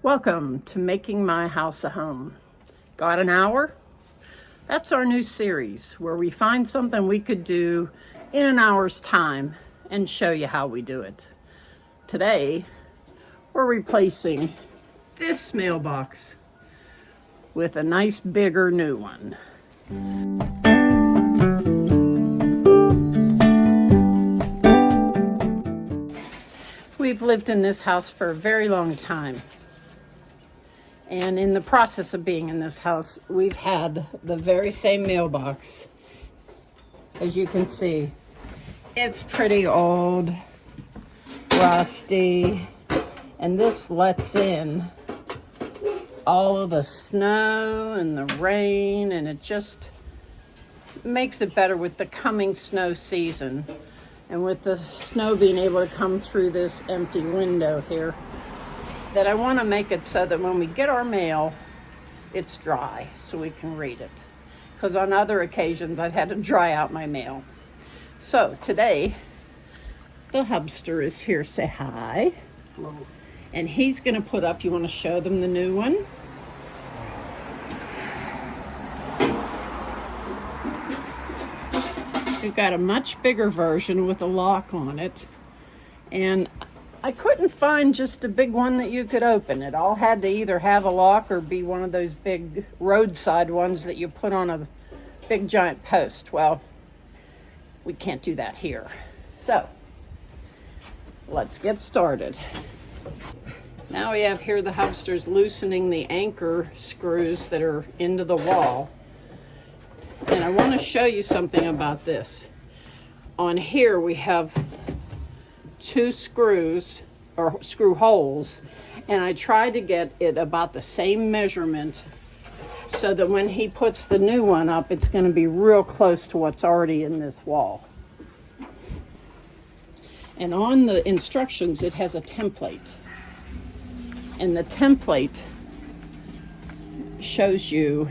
Welcome to Making My House a Home. Got an hour? That's our new series where we find something we could do in an hour's time and show you how we do it. Today, we're replacing this mailbox with a nice bigger new one. We've lived in this house for a very long time. And in the process of being in this house, we've had the very same mailbox. As you can see, it's pretty old, rusty, and this lets in all of the snow and the rain, and it just makes it better with the coming snow season. And with the snow being able to come through this empty window here, that I want to make it so that when we get our mail, it's dry so we can read it. Because on other occasions, I've had to dry out my mail. So today, the Hubster is here. Say hi. Hello. And he's going to put up, you want to show them the new one? We've got a much bigger version with a lock on it. And I couldn't find just a big one that you could open. It all had to either have a lock or be one of those big roadside ones that you put on a big giant post. Well, we can't do that here. So, let's get started. Now we have here the Hubsters loosening the anchor screws that are into the wall. And I want to show you something about this. On here we have two screws or screw holes, and I tried to get it about the same measurement so that when he puts the new one up, it's going to be real close to what's already in this wall. And on the instructions, it has a template. And the template shows you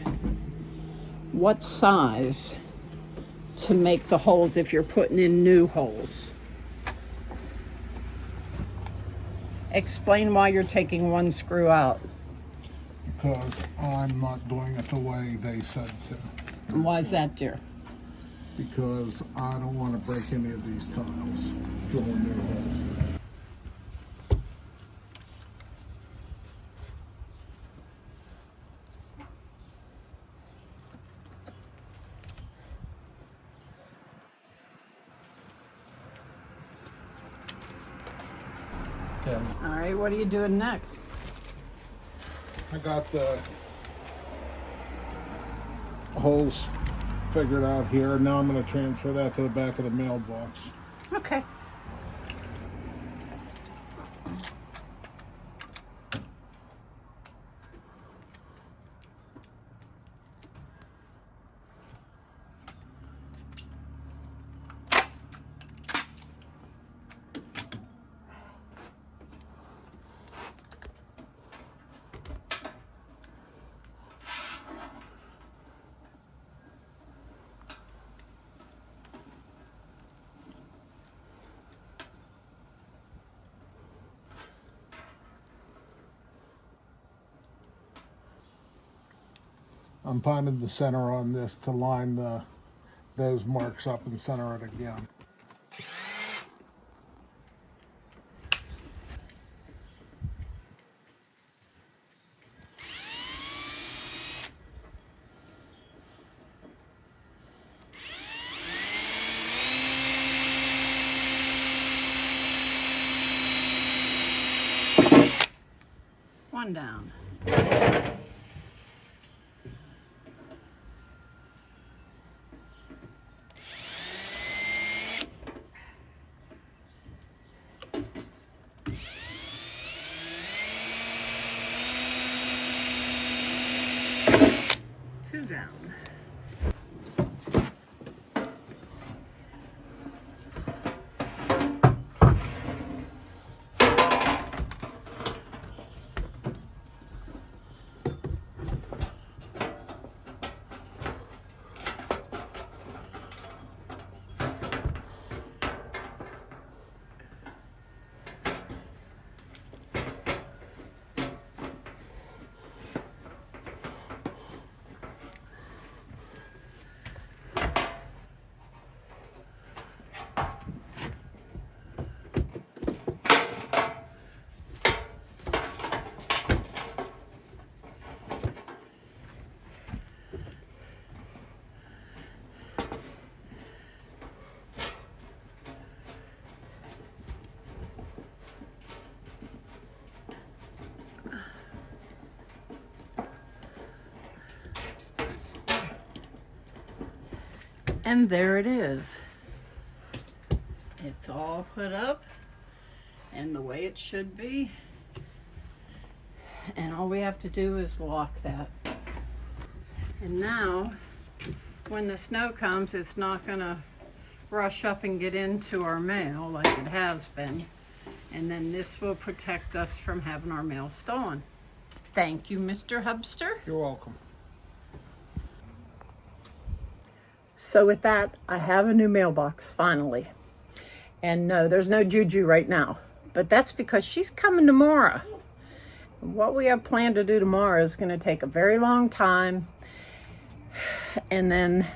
what size to make the holes if you're putting in new holes. Explain why you're taking one screw out. Because I'm not doing it the way they said to. And why is that, dear? Because I don't want to break any of these tiles drilling new holes. All right, what are you doing next? I got the holes figured out here. Now I'm going to transfer that to the back of the mailbox. Okay. I'm finding the center on this to line those marks up and center it again. One down. Two down. And there it is. It's all put up and the way it should be. And all we have to do is lock that. And now, when the snow comes, it's not gonna rush up and get into our mail like it has been. And then this will protect us from having our mail stolen. Thank you, Mr. Hubster. You're welcome. So with that, I have a new mailbox finally. And no, there's no Juju right now, but that's because she's coming tomorrow. What we have planned to do tomorrow is going to take a very long time. And then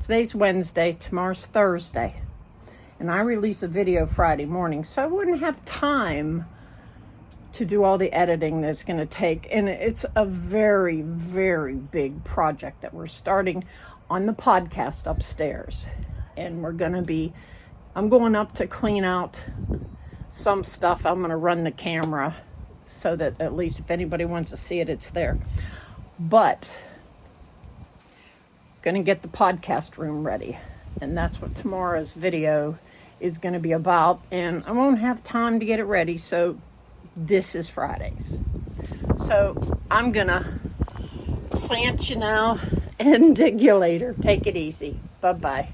today's Wednesday, tomorrow's Thursday. And I release a video Friday morning, so I wouldn't have time to do all the editing that's going to take. And it's a very, very big project that we're starting on the podcast upstairs. And I'm going up to clean out some stuff. I'm going to run the camera so that at least if anybody wants to see it, it's there. But going to get the podcast room ready. And that's what tomorrow's video is going to be about. And I won't have time to get it ready, so this is Fridays. So I'm going to plant you now and dig you later. Take it easy. Bye-bye.